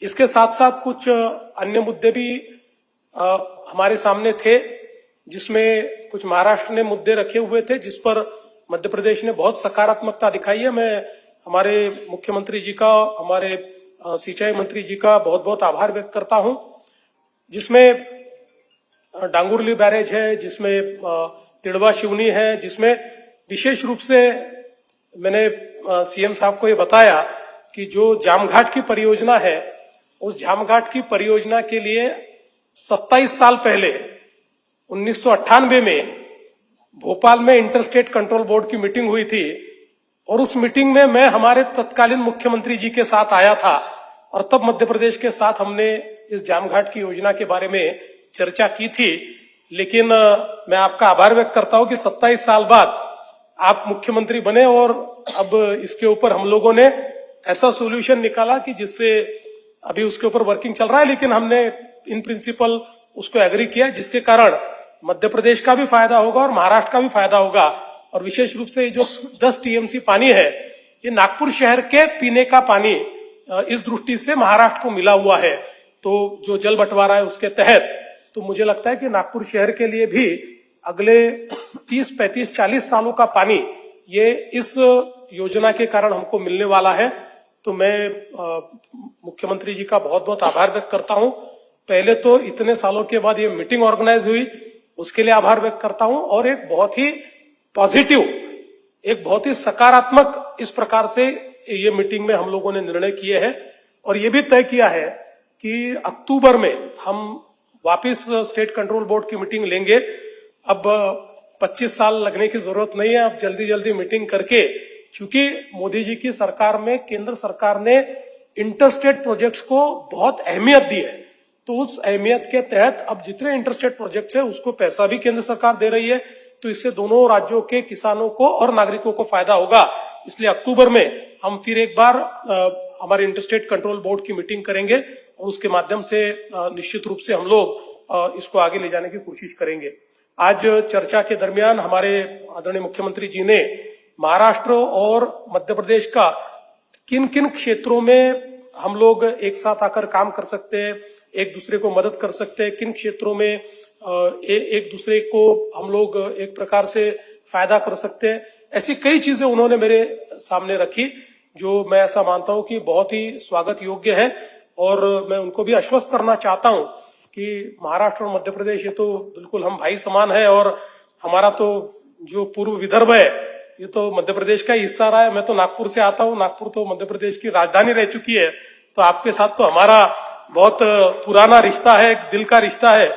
इसके साथ साथ कुछ अन्य मुद्दे भी हमारे सामने थे, जिसमें कुछ महाराष्ट्र ने मुद्दे रखे हुए थे, जिस पर मध्य प्रदेश ने बहुत सकारात्मकता दिखाई है। मैं हमारे मुख्यमंत्री जी का, हमारे सिंचाई मंत्री जी का बहुत बहुत आभार व्यक्त करता हूं, जिसमें डांगुरली बैरेज है, जिसमें तिड़वा शिवनी है, जिसमें विशेष रूप से मैंने सीएम साहब को ये बताया कि जो जामघाट की परियोजना है, उस जामघाट की परियोजना के लिए 27 साल पहले 1998 में भोपाल में इंटरस्टेट कंट्रोल बोर्ड की मीटिंग हुई थी, और उस मीटिंग में मैं हमारे तत्कालीन मुख्यमंत्री जी के साथ आया था, और तब मध्य प्रदेश के साथ हमने इस जामघाट की योजना के बारे में चर्चा की थी। लेकिन मैं आपका आभार व्यक्त करता हूं कि 27 साल बाद आप मुख्यमंत्री बने और अब इसके ऊपर हम लोगों ने ऐसा सोल्यूशन निकाला कि जिससे अभी उसके ऊपर वर्किंग चल रहा है, लेकिन हमने इन प्रिंसिपल उसको एग्री किया, जिसके कारण मध्य प्रदेश का भी फायदा होगा और महाराष्ट्र का भी फायदा होगा। और विशेष रूप से जो 10 टीएमसी पानी है, ये नागपुर शहर के पीने का पानी इस दृष्टि से महाराष्ट्र को मिला हुआ है। तो जो जल बंटवारा है उसके तहत तो मुझे लगता है कि नागपुर शहर के लिए भी अगले 30, 35, 40 सालों का पानी ये इस योजना के कारण हमको मिलने वाला है। तो मैं मुख्यमंत्री जी का बहुत बहुत आभार व्यक्त करता हूं। पहले तो इतने सालों के बाद ये मीटिंग ऑर्गेनाइज हुई, उसके लिए आभार व्यक्त करता हूं, और एक बहुत ही पॉजिटिव, एक बहुत ही सकारात्मक इस प्रकार से ये मीटिंग में हम लोगों ने निर्णय किए हैं, और ये भी तय किया है कि अक्टूबर में हम वापस स्टेट कंट्रोल बोर्ड की मीटिंग लेंगे। अब 25 साल लगने की जरूरत नहीं है, अब जल्दी जल्दी मीटिंग करके, क्योंकि मोदी जी की सरकार में केंद्र सरकार ने इंटरस्टेट प्रोजेक्ट्स को बहुत अहमियत दी है। तो उस अहमियत के तहत अब जितने इंटरस्टेट प्रोजेक्ट्स है उसको पैसा भी केंद्र सरकार दे रही है, तो इससे दोनों राज्यों के किसानों को और नागरिकों को फायदा होगा। इसलिए अक्टूबर में हम फिर एक बार हमारे इंटरस्टेट कंट्रोल बोर्ड की मीटिंग करेंगे, और उसके माध्यम से निश्चित रूप से हम लोग इसको आगे ले जाने की कोशिश करेंगे। आज चर्चा के दरमियान हमारे आदरणीय मुख्यमंत्री जी ने महाराष्ट्र और मध्य प्रदेश का किन किन क्षेत्रों में हम लोग एक साथ आकर काम कर सकते हैं, एक दूसरे को मदद कर सकते हैं, किन क्षेत्रों में एक दूसरे को हम लोग एक प्रकार से फायदा कर सकते हैं, ऐसी कई चीजें उन्होंने मेरे सामने रखी, जो मैं ऐसा मानता हूं कि बहुत ही स्वागत योग्य है। और मैं उनको भी आश्वस्त करना चाहता हूं कि महाराष्ट्र और मध्य प्रदेश ये तो बिल्कुल हम भाई समान है, और हमारा तो जो पूर्व विदर्भ है ये तो मध्य प्रदेश का हिस्सा रहा है। मैं तो नागपुर से आता हूँ, नागपुर तो मध्य प्रदेश की राजधानी रह चुकी है, तो आपके साथ तो हमारा बहुत पुराना रिश्ता है, दिल का रिश्ता है।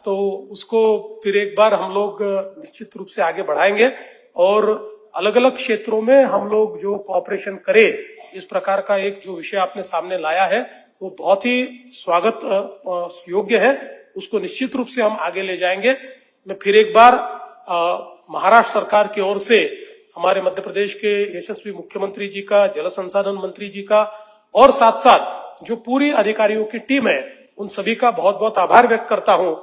तो उसको फिर एक बार हम लोग निश्चित रूप से आगे बढ़ाएंगे, और अलग अलग क्षेत्रों में हम लोग जो कोऑपरेशन करें, इस प्रकार का एक जो विषय आपने सामने लाया है वो बहुत ही स्वागत योग्य है, उसको निश्चित रूप से हम आगे ले जाएंगे। मैं फिर एक बार महाराष्ट्र सरकार की ओर से हमारे मध्य प्रदेश के यशस्वी मुख्यमंत्री जी का, जल संसाधन मंत्री जी का, और साथ साथ जो पूरी अधिकारियों की टीम है, उन सभी का बहुत बहुत आभार व्यक्त करता हूं।